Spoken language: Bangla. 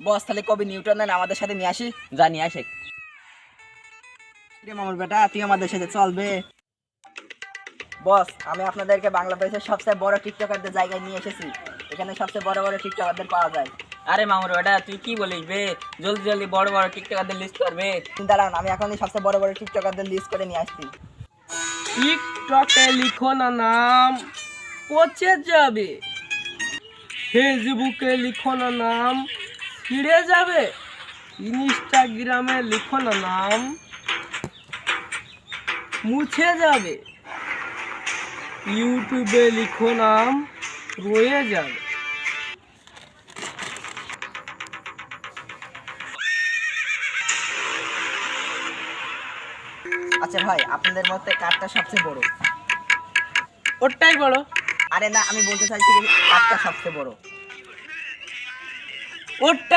বস তাহলে কবি নিউটন আমাদের সাথে নিয়ে আসি। যা নিয়ে আসে। মামুর বেটা তুই আমাদের সাথে চলবে? বস আমি আপনাদেরকে বাংলাদেশের সবচেয়ে বড় টিকটকারদের জায়গায় নিয়ে এসেছি। এখানে সবচেয়ে বড় বড় টিকটকারদের পাওয়া যায়। আরে মামুর বেটা তুই কি বলিস বে, জলদি জলদি বড় বড় টিকটকারদের লিস্ট করবে। দাঁড়ান আমি এখনই সবচেয়ে বড় বড় টিকটকারদের লিস্ট করে নিয়ে আসছি। টিকটকে লিখো না নাম, পচে যাবে। ফেসবুকে লিখো না নাম, ছিঁড়ে যাবে। ইনস্টাগ্রামে লিখো না নাম, মুছে যাবে। ইউটিউবে লিখো নাম, রয়ে যাবে। আচ্ছা ভাই আপনাদের মধ্যে কারটা সবচেয়ে বড়? ওটাই বড়। আরে না আমি বলতে চাইছি যে কারটা সবচেয়ে বড়? ওটা